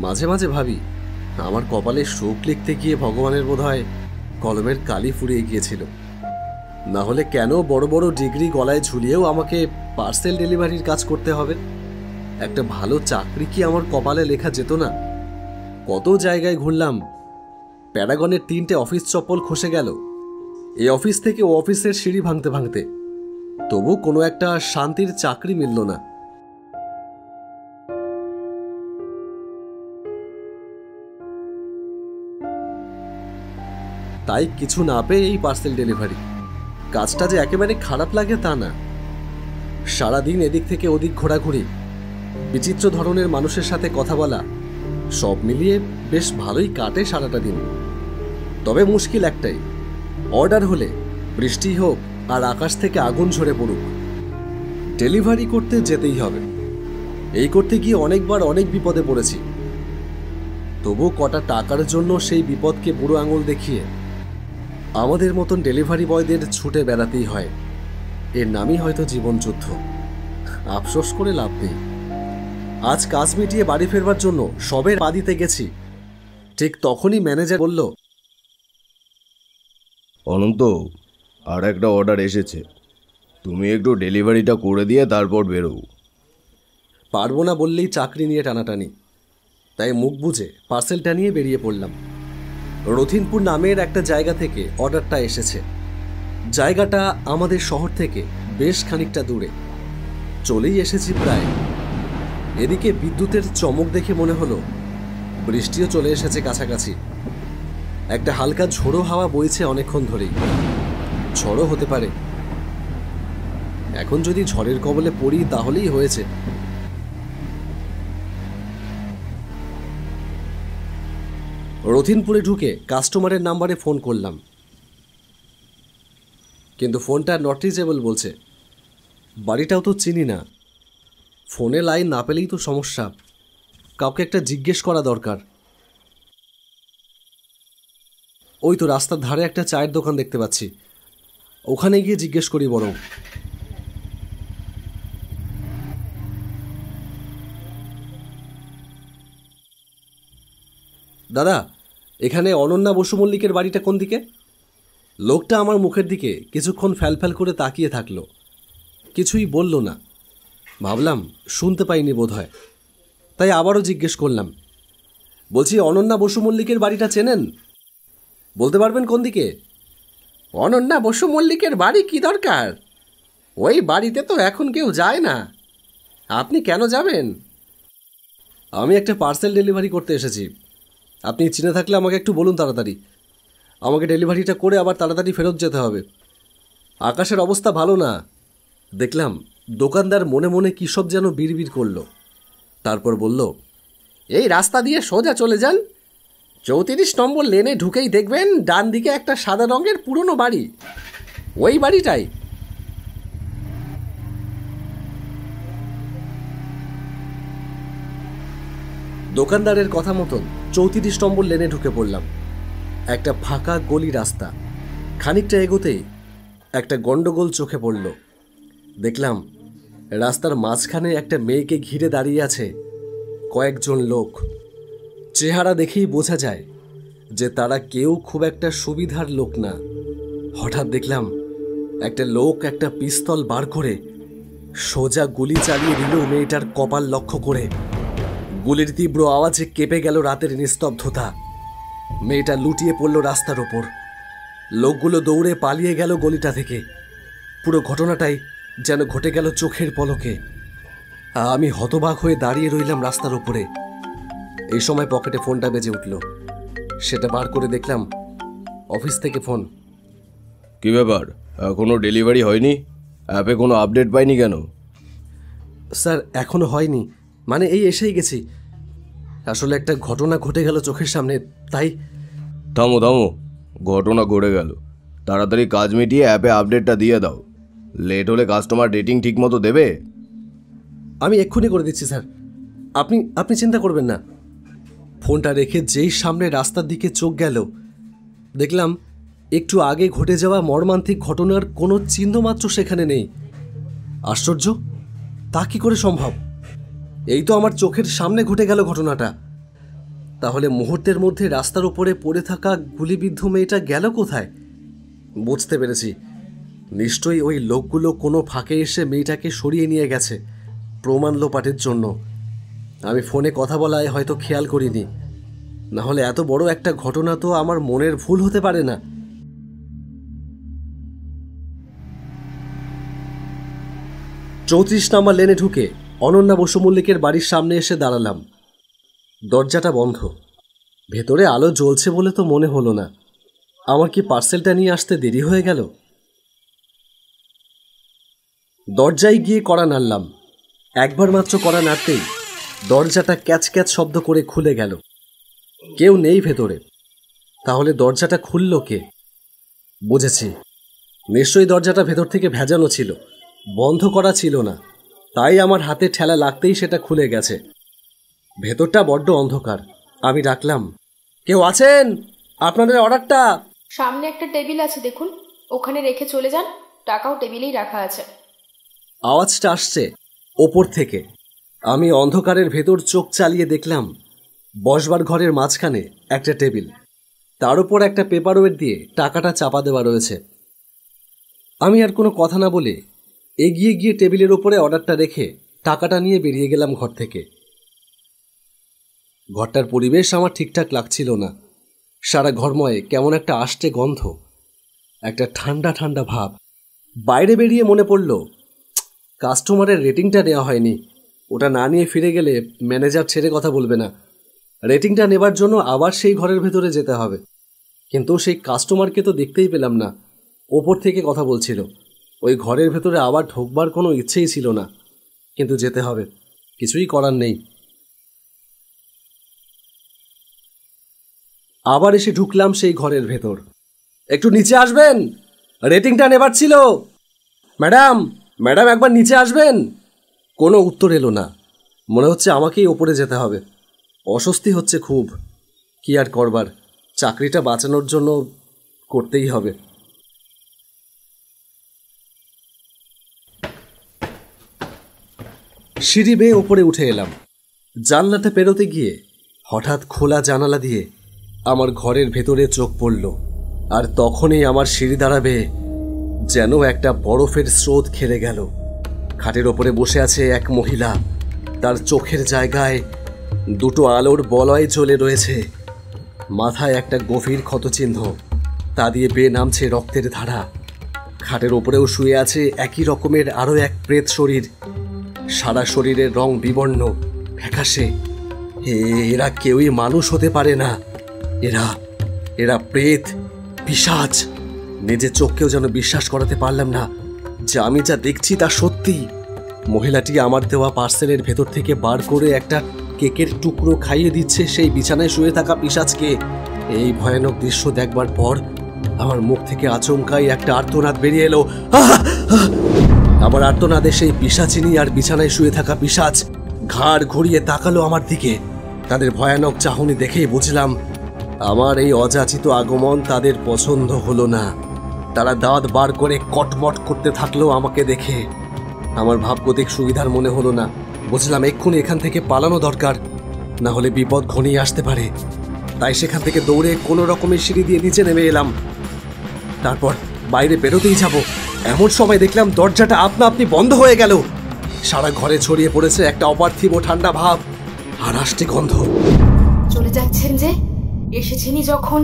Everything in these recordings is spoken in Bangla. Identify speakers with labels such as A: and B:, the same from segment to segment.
A: মাঝে মাঝে ভাবি আমার কপালে শোক লিখতে গিয়ে ভগবানের বোধহয় কলমের কালি ফুরিয়ে গিয়েছিল। না হলে কেন বড় বড় ডিগ্রি গলায় ঝুলিয়েও আমাকে পার্সেল ডেলিভারির কাজ করতে হবে? একটা ভালো চাকরি কি আমার কপালে লেখা যেত না? কত জায়গায় ঘুরলাম, প্যারাগনের 3টে অফিস চপ্পল খসে গেল এই অফিস থেকে ও অফিসের সিঁড়ি ভাঙতে ভাঙতে, তবু কোনো একটা শান্তির চাকরি মিলল না। তাই কিছু না পেয়ে এই পার্সেল ডেলিভারি কাজটা যে একেবারে খারাপ লাগে তা না। সারাদিন এদিক থেকে ওদিক ঘোরাঘুরি, বিচিত্র ধরনের মানুষের সাথে কথা বলা, সব মিলিয়ে বেশ ভালোই কাটে সারাটা দিন। তবে মুশকিল একটাই, অর্ডার হলে বৃষ্টি হোক আর আকাশ থেকে আগুন ঝরে পড়ুক, ডেলিভারি করতে যেতেই হবে। এই করতে গিয়ে অনেকবার অনেক বিপদে পড়েছি, তবু কটা টাকার জন্য সেই বিপদকে বুড়ো আঙুল দেখিয়ে আমাদের মতন ডেলিভারি বয়দের ছুটে বেড়াতেই হয়। এর নামই হয়তো জীবনযুদ্ধ। আফসোস করে লাভ নেই। আজ কাজ মিটিয়ে বাড়ি ফেরবার জন্য সবে পা দিতে গেছি, ঠিক তখনই ম্যানেজার বলল,
B: অনন্ত, আর একটা অর্ডার এসেছে, তুমি একটু ডেলিভারিটা করে দিয়ে তারপর বেরো।
A: পারবো না বললেই চাকরি নিয়ে টানাটানি, তাই মুখ বুঝে পার্সেলটা নিয়ে বেরিয়ে পড়লাম। রথিনপুর নামের একটা জায়গা থেকে অর্ডারটা এসেছে। জায়গাটা আমাদের শহর থেকে বেশ খানিকটা দূরে। চলেই এসেছি প্রায়। এদিকে বিদ্যুতের চমক দেখে মনে হলো বৃষ্টিও চলে এসেছে কাছাকাছি। একটা হালকা ঝোড়ো হাওয়া বইছে অনেকক্ষণ ধরেই। ঝড়ও হতে পারে। এখন যদি ঝড়ের কবলে পড়ি তাহলেই হয়েছে। রথিনপুরে ঢুকে কাস্টমারের নাম্বারে ফোন করলাম, কিন্তু ফোনটা নট রিচেবল বলছে। বাড়িটাও তো চিনি না, ফোনে লাইন না পেলেই তো সমস্যা। কাউকে একটা জিজ্ঞেস করা দরকার। ওই তো রাস্তার ধারে একটা চায়ের দোকান দেখতে পাচ্ছি, ওখানে গিয়ে জিজ্ঞেস করি বরং। দাদা, এখানে অনন্যা বসু মল্লিকের বাড়িটা কোন দিকে? লোকটা আমার মুখের দিকে কিছুক্ষণ ফ্যালফ্যাল করে তাকিয়ে থাকলো, কিছুই বলল না। ভাবলাম শুনতে পাইনি বোধহয়, তাই আবারও জিজ্ঞেস করলাম। বলছি, অনন্যা বসু মল্লিকের বাড়িটা চেনেন? বলতে পারবেন কোন দিকে? অনন্যা বসু মল্লিকের বাড়ি কি দরকার? ওই বাড়িতে তো এখন কেউ যায় না। আপনি কেন যাবেন? আমি একটা পার্সেল ডেলিভারি করতে এসেছি। আপনি চিনে থাকলে আমাকে একটু বলুন তাড়াতাড়ি। আমাকে ডেলিভারিটা করে আবার তাড়াতাড়ি ফেরত যেতে হবে। আকাশের অবস্থা ভালো না। দেখলাম দোকানদার মনে মনে কী সব যেন বিড়বিড় করলো। তারপর বলল, এই রাস্তা দিয়ে সোজা চলে যান, 34 নম্বর লেনে ঢুকেই দেখবেন ডান দিকে একটা সাদা রঙের পুরনো বাড়ি, ওই বাড়িটাই। দোকানদারের কথা মতন 34 নম্বর লেনে ঢুকে পড়লাম। একটা ফাঁকা গলি রাস্তা। খানিকটা এগোতেই একটা গন্ডগোল চোখে পড়ল। দেখলাম রাস্তার মাঝখানে একটা মেয়েকে ঘিরে দাঁড়িয়ে আছে কয়েকজন লোক। চেহারা দেখেই বোঝা যায় যে তারা কেউ খুব একটা সুবিধার লোক না। হঠাৎ দেখলাম একটা লোক একটা পিস্তল বার করে সোজা গুলি চালিয়ে দিল মেয়েটার কপাল লক্ষ্য করে। গুলির তীব্র আওয়াজে কেঁপে গেল রাতের নিস্তব্ধতা। মেয়েটা লুটিয়ে পড়ল রাস্তার ওপর। লোকগুলো দৌড়ে পালিয়ে গেল গলিটা থেকে। পুরো ঘটনাটাই যেন ঘটে গেল চোখের পলকে। আমি হতবাক হয়ে দাঁড়িয়ে রইলাম রাস্তার উপরে। এই সময় পকেটে ফোনটা বেজে উঠল। সেটা বার করে দেখলাম অফিস থেকে ফোন।
B: কি ব্যাপার, এখনো ডেলিভারি হয়নি? অ্যাপে কোনো আপডেট পাইনি কেন?
A: স্যার, এখনো হয়নি, মানে এই এসেই গেছি। আসলে একটা ঘটনা ঘটে গেল চোখের সামনে, তাই।
B: থামো থামো, ঘটনা ঘটে গেল, তাড়াতাড়ি কাজ মিটিয়ে অ্যাপে আপডেটটা দিয়ে দাও। লেট হলে কাস্টমার রেটিং ঠিক মতো দেবে।
A: আমি এক্ষুনি করে দিচ্ছি স্যার, আপনি আপনি চিন্তা করবেন না। ফোনটা রেখে যেই সামনে রাস্তার দিকে চোখ গেল, দেখলাম একটু আগে ঘটে যাওয়া মর্মান্তিক ঘটনার কোনো চিহ্নমাত্র সেখানে নেই। আশ্চর্য, তা কি করে সম্ভব? এই তো আমার চোখের সামনে ঘটে গেল ঘটনাটা। তাহলে মুহূর্তের মধ্যে রাস্তার উপরে পড়ে থাকা গুলিবিদ্ধ মেয়েটা গেল কোথায়? বুঝতে পেরেছি, নিশ্চয়ই ওই লোকগুলো কোনো ফাঁকে এসে মেয়েটাকে সরিয়ে নিয়ে গেছে প্রমাণ লোপাটের জন্য। আমি ফোনে কথা বলায় হয়তো খেয়াল করিনি, না হলে এত বড় একটা ঘটনা তো আমার মনের ভুল হতে পারে না। 34 নম্বর লেনে ঢুকে অনন্যা বসু মল্লিকের বাড়ির সামনে এসে দাঁড়ালাম। দরজাটা বন্ধ, ভেতরে আলো জ্বলছে বলে তো মনে হলো না। আমার কি পার্সেলটা নিয়ে আসতে দেরি হয়ে গেল? দরজায় গিয়ে কড়া নাড়লাম। একবার মাত্র কড়া নাড়তেই দরজাটা ক্যাচ ক্যাচ শব্দ করে খুলে গেল। কেউ নেই ভেতরে। তাহলে দরজাটা খুলল কে? বুঝেছি, নিশ্চয়ই দরজাটা ভেতর থেকে ভেজানো ছিল, বন্ধ করা ছিল না, তাই আমার হাতে ঠেলা লাগতেই সেটা খুলে গেছে। ভেতরটা বড্ড অন্ধকার। আমি ডাকলাম, কেউ আছেন? আপনাদের অর্ডারটা।
C: সামনে একটা টেবিল আছে দেখুন, ওখানে রেখে চলে যান, টাকাও টেবিলেই রাখা আছে।
A: আওয়াজটা আসছে ওপর থেকে। আমি অন্ধকারের ভেতর চোখ চালিয়ে দেখলাম বসবার ঘরের মাঝখানে একটা টেবিল, তার উপর একটা পেপারওয়েট দিয়ে টাকাটা চাপা দেওয়া রয়েছে। আমি আর কোনো কথা না বলে এগিয়ে গিয়ে টেবিলের ওপরে অর্ডারটা রেখে টাকাটা নিয়ে বেরিয়ে গেলাম ঘর থেকে। ঘরটার পরিবেশ আমার ঠিকঠাক লাগছিল না। সারা ঘরময় কেমন একটা আষ্টে গন্ধ, একটা ঠান্ডা ঠান্ডা ভাব। বাইরে বেরিয়ে মনে পড়ল কাস্টমারের রেটিংটা নেওয়া হয়নি। ওটা না নিয়ে ফিরে গেলে ম্যানেজার ছেড়ে কথা বলবে না। রেটিংটা নেবার জন্য আবার সেই ঘরের ভেতরে যেতে হবে। কিন্তু সেই কাস্টমারকে তো দেখতেই পেলাম না, ওপর থেকে কথা বলছিল। ওই ঘরের ভেতরে আবার ঢোকবার কোনো ইচ্ছেই ছিল না, কিন্তু যেতে হবে, কিছুই করার নেই। আবার এসে ঢুকলাম সেই ঘরের ভেতর। একটু নিচে আসবেন, রেটিংটা নেবার ছিল। ম্যাডাম, ম্যাডাম একবার নিচে আসবেন। কোনো উত্তর এলো না। মনে হচ্ছে আমাকেই ওপরে যেতে হবে। অস্বস্তি হচ্ছে খুব। কি আর করবার, চাকরিটা বাঁচানোর জন্য করতেই হবে। সিঁড়ি বেয়ে ওপরে উঠে এলাম। জানলাটা পেরোতে গিয়ে হঠাৎ খোলা জানালা দিয়ে আমার ঘরের ভেতরে চোখ পড়ল। আর তখনই আমার সিঁড়ি দাঁড়াবে যেন একটা বরফের স্রোত খেলে গেল। খাটের ওপরে বসে আছে এক মহিলা। তার চোখের জায়গায় দুটো আলোর বলয় জ্বলে রয়েছে। মাথায় একটা গভীর ক্ষতচিহ্ন, তা দিয়ে বেয়ে নামছে রক্তের ধারা। খাটের ওপরেও শুয়ে আছে একই রকমের আরও এক প্রেত শরীর। সারা শরীরের রং বিবর্ণ, ফ্যাকাশে। এরা কেউই মানুষ হতে পারে না। এরা প্রেত, পিশাচ। নিজের চোখকেও যেন বিশ্বাস করাতে পারলাম না যে আমি যা দেখছি তা সত্যি। মহিলাটি আমার দেওয়া পার্সেলের ভেতর থেকে বার করে একটা কেকের টুকরো খাইয়ে দিচ্ছে সেই বিছানায় শুয়ে থাকা পিশাচকে। এই ভয়ানক দৃশ্য দেখবার পর আমার মুখ থেকে আচমকাই একটা আর্তনাদ বেরিয়ে এলো। আমার আর্তনাদে সেই পিশাচিনী আর বিছানায় শুয়ে থাকা পিশাচ ঘাড় ঘুরিয়ে তাকালো আমার দিকে। তাদের ভয়ানক চাহনি দেখেই বুঝলাম আমার এই অযাচিত আগমন তাদের পছন্দ হলো না। তারা দাঁত বার করে কটমট করতে থাকলো আমাকে দেখে। আমার ভাবগতিক সুবিধার মনে হলো না। বুঝলাম এক্ষুনি এখান থেকে পালানো দরকার, না হলে বিপদ ঘনিয়ে আসতে পারে। তাই সেখান থেকে দৌড়ে কোনো রকমের সিঁড়ি দিয়ে নিচে নেমে এলাম। তারপর বাইরে বেরোতেই যাব, এমন সময় দেখলাম দরজাটা আপনা আপনি বন্ধ হয়ে গেল। সারা ঘরে ছড়িয়ে পড়েছে একটা অপার্থিব ঠান্ডা ভাব আর আষ্টে গন্ধ।
C: চলে যাচ্ছেন যে, এসেছেনই যখন,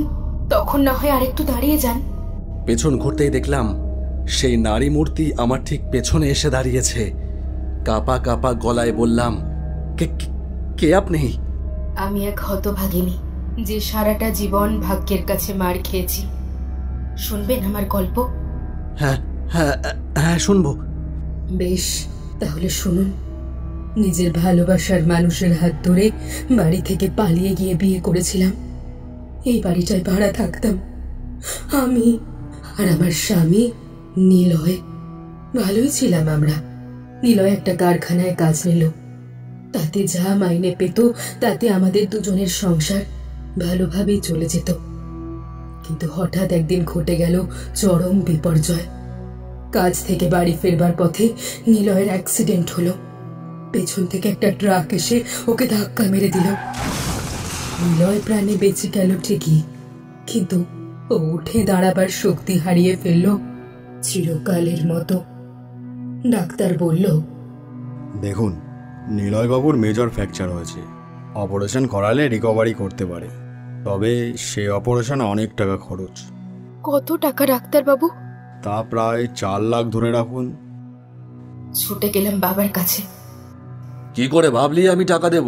C: তখন না হয় আরেকটু দাঁড়িয়ে যান।
A: পেছন ঘুরতেই দেখলাম সেই নারী মূর্তি আমার ঠিক পেছনে এসে দাঁড়িয়েছে। কাপা কাপা গলায় বললাম, কে আপনি?
C: আমি এক হতভাগিনী, যে সারাটা জীবন ভাগ্যের কাছে মার খেয়েছি। শুনবেন আমার গল্প?
A: হ্যাঁ হ্যাঁ হ্যাঁ, শুনবো।
D: বেশ, তাহলে শুনুন। নিজের ভালোবাসার মানুষের হাত ধরে বাড়ি থেকে পালিয়ে গিয়ে বিয়ে করেছিলাম। এই বাড়িটায় ভাড়া থাকতাম আমি আর আমার স্বামী নিলয়। ভালোই ছিলাম আমরা। নিলয় একটা কারখানায় কাজ নিল। তাতে যা মাইনে পেত তাতে আমাদের দুজনের সংসার ভালোভাবেই চলে যেত। কিন্তু হঠাৎ একদিন ঘটে গেল চরম বিপর্যয়। কাজ থেকে বাড়ি ফেরবার পথে নিলয়ের অ্যাক্সিডেন্ট হলো। পেছন থেকে একটা ট্রাক এসে ওকে ধাক্কা মেরে দিল। নিলয় প্রাণে বেঁচে গেল ঠিকই, কিন্তু ও উঠে দাঁড়াবার শক্তি হারিয়ে ফেলল চিরকালের মতো। ডাক্তার বলল,
E: দেখুন, নিলয়বাবুর মেজর ফ্র্যাকচার হয়েছে। অপারেশন করালে রিকভারি করতে পারে, তবে সে অপারেশনে অনেক টাকা খরচ।
C: কত টাকা ডাক্তারবাবু?
E: তা প্রায় 4 লাখ ধরে রাখুন।
C: ছুটে গেলাম বাবার কাছে।
A: কি করে ভাবলি আমি টাকা দেব?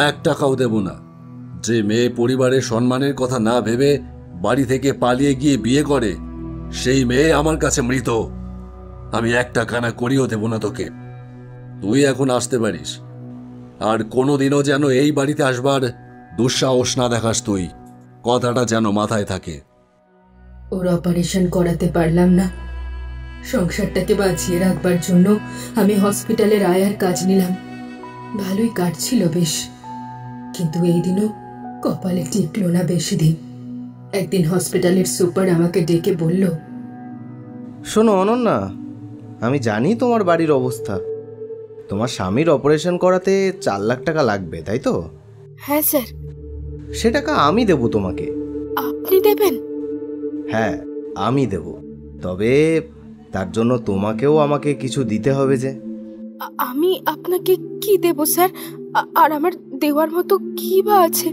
A: 1 টাকাও দেব না। যে মেয়ে পরিবারের সম্মানের কথা না ভেবে বাড়ি থেকে পালিয়ে গিয়ে বিয়ে করে, সেই মেয়ে আমার কাছে মৃত। আমি 1 টাকা না করিও দেব না তোকে। তুই এখন আসতে পারিস, আর কোনোদিনও যেন এই বাড়িতে আসবার দুঃসাহস না দেখাস তুই। কথাটা যেন মাথায় থাকে।
D: ওর অপারেশন করাতে পারলাম না। সংসারটাকে বাঁচিয়ে রাখবার জন্য আমি হসপিটালের আয়ার কাজ নিলাম। ভালোই কাটছিল বেশ, কিন্তু এই দিনও কপালে টিকলো না বেশি দিন। একদিন হসপিটালের সুপার আমাকে ডেকে বলল,
B: শোনো অনন্যা, আমি জানি তোমার বাড়ির অবস্থা। তোমার স্বামীর অপারেশন করাতে 4 লাখ টাকা লাগবে, তাই তো?
C: হ্যাঁ স্যার।
B: সে টাকা আমি দেব তোমাকে।
C: আপনি দেবেন?
B: হ্যাঁ, আমি দেব, তবে তার জন্য তোমাকেও আমাকে কিছু দিতে হবে যে।
C: আমি আপনাকে কি দেব স্যার? আর আমার দেওয়ার মতো কি বা আছে?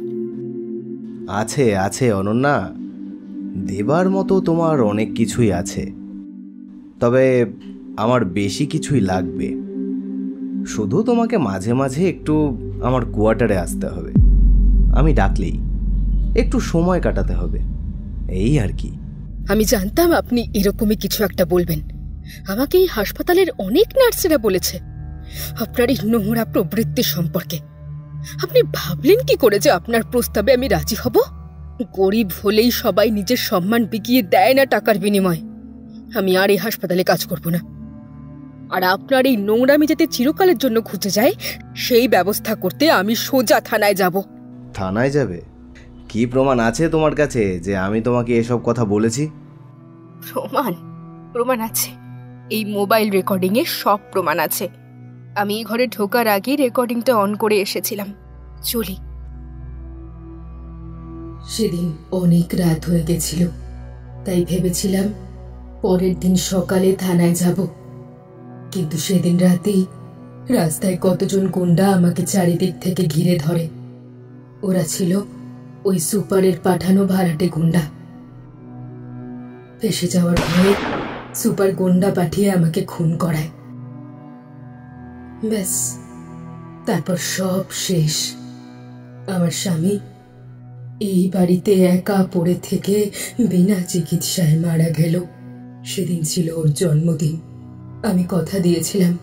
B: আছে আছে অনন্যা, দেবার মতো তোমার অনেক কিছুই আছে, তবে আমার বেশি কিছুই লাগবে। শুধু তোমাকে মাঝে মাঝে একটু আমার কোয়ার্টারে আসতে হবে। আমি ডাকলেই একটু সময় কাটাতে হবে, এই আর কি।
F: আমি জানতাম আপনি এরকমই কিছু একটা বলবেন। আমাকে এই হাসপাতালের অনেক নার্সেরা বলেছে আপনার এই নোংরা প্রবৃত্তি সম্পর্কে। আপনি ভাবলেন কি করে যে আপনার প্রস্তাবে আমি রাজি হব? গরিব হলেই সবাই নিজের সম্মান বিকিয়ে দেয় না টাকার বিনিময়ে। আমি আর এই হাসপাতালে কাজ করব না, আর আপনার এই নোংরামি যাতে চিরকালের জন্য ঘুচে যায় সেই ব্যবস্থা করতে আমি সোজা থানায় যাব।
B: থানায় যাবে? কি প্রমাণ আছে তোমার কাছে যে আমি তোমাকে এসব কথা বলেছি?
C: প্রমাণ আছে। এই মোবাইল রেকর্ডিং এ সব প্রমাণ আছে। আমি এই ঘরে ঢোকার আগেই রেকর্ডিংটা অন করে এসেছিলাম। চলি।
D: সেদিন অনেক রাত হয়ে গেছিল, তাই ভেবেছিলাম পরের দিন সকালে থানায় যাব। কিন্তু সেদিন রাতেই রাস্তায় কতজন গুন্ডা আমাকে চারিদিক থেকে ঘিরে ধরে। ওরা ছিল ওই সুপারের পাঠানো ভাড়াটে গুন্ডা। ফেসে যাওয়ার ভয়ে সুপার গুন্ডা পাঠিয়ে আমাকে খুন করায়। ব্যাস, তারপর সব শেষ। আমার স্বামী এই বাড়িতে একা পড়ে থেকে বিনা চিকিৎসায় মারা গেল। সেদিন ছিল ওর জন্মদিন। আমি কথা দিয়েছিলাম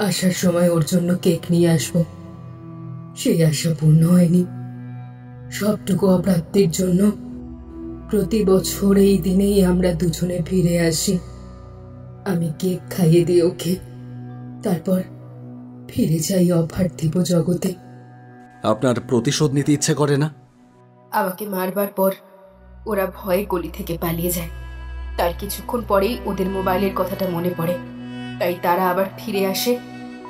D: আসার সময় ওর জন্য কেক নিয়ে আসবো। সেই আশা পূর্ণ হয়নি। সবটুকু অপ্রাপ্তির জন্য প্রতি বছর এই দিনেই আমরা দুজনে ফিরে আসি। আমি কেক খাইয়ে দিই ওকে, তারপর ফিরে যাই অপার্থিব জগতে।
A: আপনার প্রতিশোধ নিতে ইচ্ছে করে না?
C: আমাকে মারবার পর ওরা ভয়ে গলি থেকে পালিয়ে যায়। তার কিছুক্ষণ পরেই ওদের মোবাইলের কথাটা মনে পড়ে, তাই তারা আবার ফিরে আসে,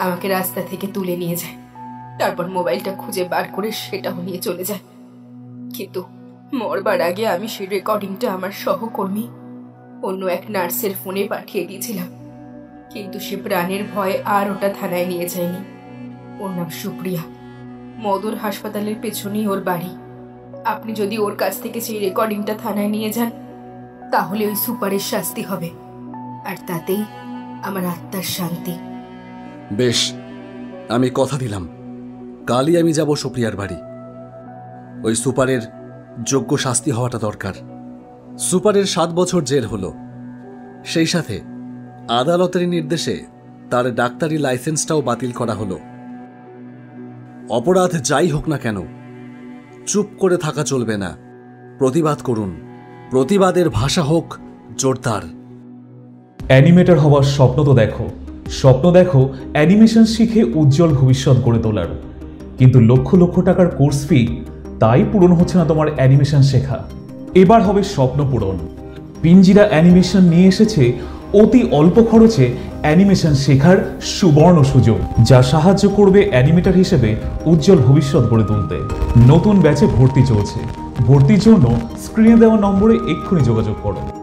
C: আমাকে রাস্তা থেকে তুলে নিয়ে যায়। তারপর মোবাইলটা খুঁজে বার করে সেটাও নিয়ে চলে যায়। কিন্তু মরবার আগে আমি সেই রেকর্ডিংটা আমার সহকর্মী অন্য এক নার্সের ফোনে পাঠিয়ে দিয়েছিলাম, কিন্তু সে প্রাণের ভয়ে আর ওটা থানায় নিয়ে যায়নি। ওর নাম সুপ্রিয়া। মদর হাসপাতালের পেছনেই ওর বাড়ি। আপনি যদি ওর কাছ থেকে সেই রেকর্ডিংটা থানায় নিয়ে যান তাহলে ওই সুপারের শাস্তি হবে, আর তাতেই আমার আত্মার শান্তি।
A: বেশ, আমি কথা দিলাম, কালই আমি যাব সুপ্রিয়ার বাড়ি। ওই সুপারের যোগ্য শাস্তি হওয়াটা দরকার। সুপারের 7 বছর জেল হলো, সেই সাথে আদালতের নির্দেশে তার ডাক্তারি লাইসেন্সটাও বাতিল করা হলো। অপরাধ যাই হোক না কেন, চুপ করে থাকা চলবে না। প্রতিবাদ করুন, প্রতিবাদের ভাষা হোক জোরদার।
G: অ্যানিমেটর হওয়ার স্বপ্ন তো দেখো, স্বপ্ন দেখো অ্যানিমেশন শিখে উজ্জ্বল ভবিষ্যৎ গড়ে তোলার, কিন্তু লক্ষ লক্ষ টাকার কোর্স ফি, তাই পূরণ হচ্ছে না তোমার অ্যানিমেশন শেখা। এবার হবে স্বপ্ন পূরণ। পিঞ্জিরা অ্যানিমেশন নিয়ে এসেছে অতি অল্প খরচে অ্যানিমেশন শেখার সুবর্ণ সুযোগ, যা সাহায্য করবে অ্যানিমেটর হিসেবে উজ্জ্বল ভবিষ্যৎ গড়ে তুলতে। নতুন ব্যাচে ভর্তি চলছে। ভর্তির জন্য স্ক্রিনে দেওয়া নম্বরে এক্ষুনি যোগাযোগ করো।